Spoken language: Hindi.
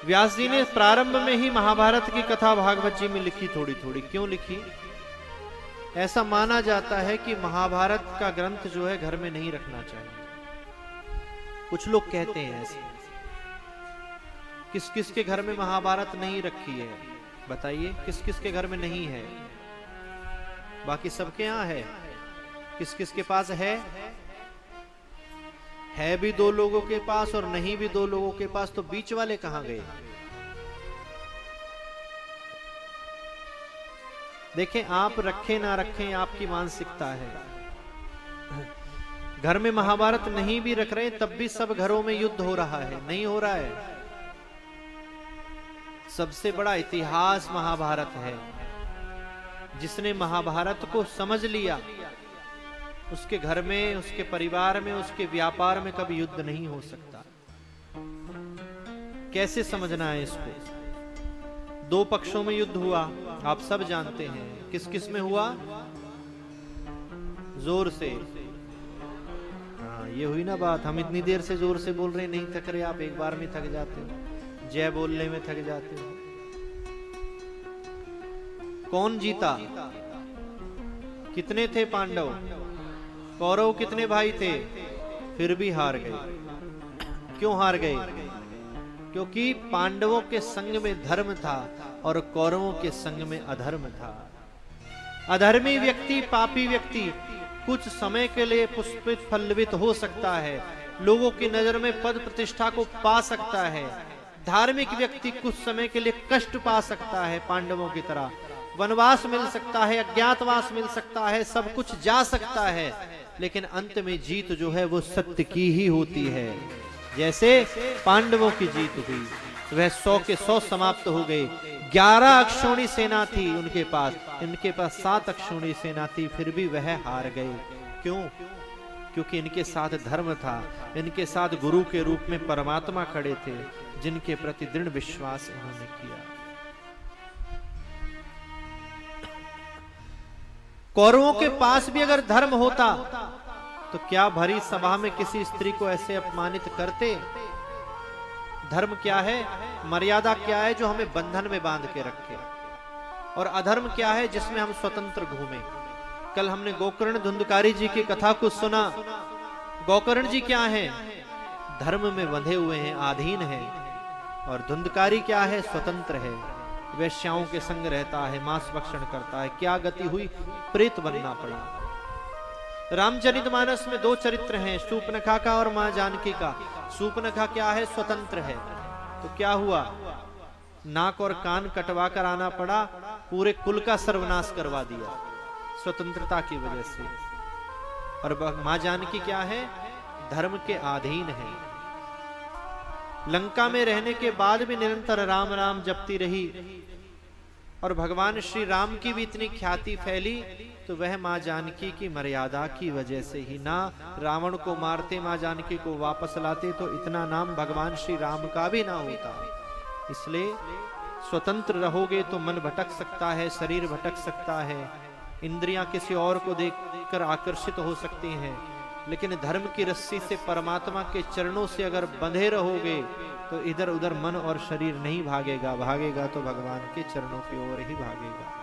व्यास जी ने प्रारंभ में ही महाभारत की कथा भागवत जी में लिखी थोड़ी थोड़ी। क्यों लिखी? ऐसा माना जाता है कि महाभारत का ग्रंथ जो है घर में नहीं रखना चाहिए। कुछ लोग कहते हैं ऐसे। किस किस के घर में महाभारत नहीं रखी है बताइए? किस किस के घर में नहीं है? बाकी सबके यहां है। किस किस के पास है? है भी दो लोगों के पास और नहीं भी दो लोगों के पास, तो बीच वाले कहां गए? देखें, आप रखें ना रखें आपकी मानसिकता है। घर में महाभारत नहीं भी रख रहे तब भी सब घरों में युद्ध हो रहा है। नहीं हो रहा है? सबसे बड़ा इतिहास महाभारत है। जिसने महाभारत को समझ लिया उसके घर में, उसके परिवार में, उसके व्यापार में कभी युद्ध नहीं हो सकता। कैसे समझना है इसको? दो पक्षों में युद्ध हुआ, आप सब जानते हैं। किस किस में हुआ? जोर से। हाँ, ये हुई ना बात। हम इतनी देर से जोर से बोल रहे नहीं थक रहे, आप एक बार में थक जाते हो, जय बोलने में थक जाते हो। कौन जीता? कितने थे पांडव? कौरव कितने भाई थे? फिर भी हार गए। क्यों हार गए? क्योंकि पांडवों के संग में धर्म था और कौरवों के संग में अधर्म था। अधर्मी व्यक्ति, पापी व्यक्ति कुछ समय के लिए पुष्पित फलवित हो सकता है, लोगों की नजर में पद प्रतिष्ठा को पा सकता है। धार्मिक व्यक्ति कुछ समय के लिए कष्ट पा सकता है, पांडवों की तरह वनवास मिल सकता है, अज्ञातवास मिल सकता है, सब कुछ जा सकता है, लेकिन अंत में जीत जो है वो सत्य की ही होती है। जैसे पांडवों की जीत हुई, वह 100 के 100 समाप्त हो गए। 11 अक्षौणी सेना थी उनके पास, इनके पास 7 अक्षौणी सेना थी, फिर भी वह हार गए। क्यों? क्योंकि इनके साथ धर्म था, इनके साथ गुरु के रूप में परमात्मा खड़े थे, जिनके प्रति दृढ़ विश्वास इन्होंने किया। कौरवों के पास भी अगर धर्म होता तो क्या भरी सभा में किसी स्त्री को ऐसे अपमानित करते? धर्म क्या है, मर्यादा क्या है जो हमें बंधन में बांध के रखे, और अधर्म क्या है जिसमें हम स्वतंत्र घूमें। कल हमने गोकर्ण धुंधकारी जी की कथा को सुना। गोकर्ण जी क्या हैं? धर्म में बंधे हुए हैं, अधीन हैं, और धुंधकारी क्या है? स्वतंत्र है, वैश्याओं के संग रहता है, मांस भक्षण करता है। क्या गति हुई? प्रेत बनना पड़ा। रामचरितमानस में 2 चरित्र हैं, शूर्पणखा का और मां जानकी का। शूर्पणखा क्या है? स्वतंत्र है। तो क्या हुआ? नाक और कान कटवा कर आना पड़ा, पूरे कुल का सर्वनाश करवा दिया स्वतंत्रता की वजह से। और मां जानकी क्या है? धर्म के अधीन है। लंका में रहने के बाद भी निरंतर राम राम जपती रही, और भगवान श्री राम की भी इतनी ख्याति फैली, तो वह मां जानकी की मर्यादा की वजह से ही। ना रावण को मारते, मां जानकी को वापस लाते, तो इतना नाम भगवान श्री राम का भी ना होता। इसलिए स्वतंत्र रहोगे तो मन भटक सकता है, शरीर भटक सकता है, इंद्रियां किसी और को देखकर आकर्षित हो सकती हैं, लेकिन धर्म की रस्सी से, परमात्मा के चरणों से अगर बंधे रहोगे तो इधर उधर मन और शरीर नहीं भागेगा। भागेगा तो भगवान के चरणों की ओर ही भागेगा।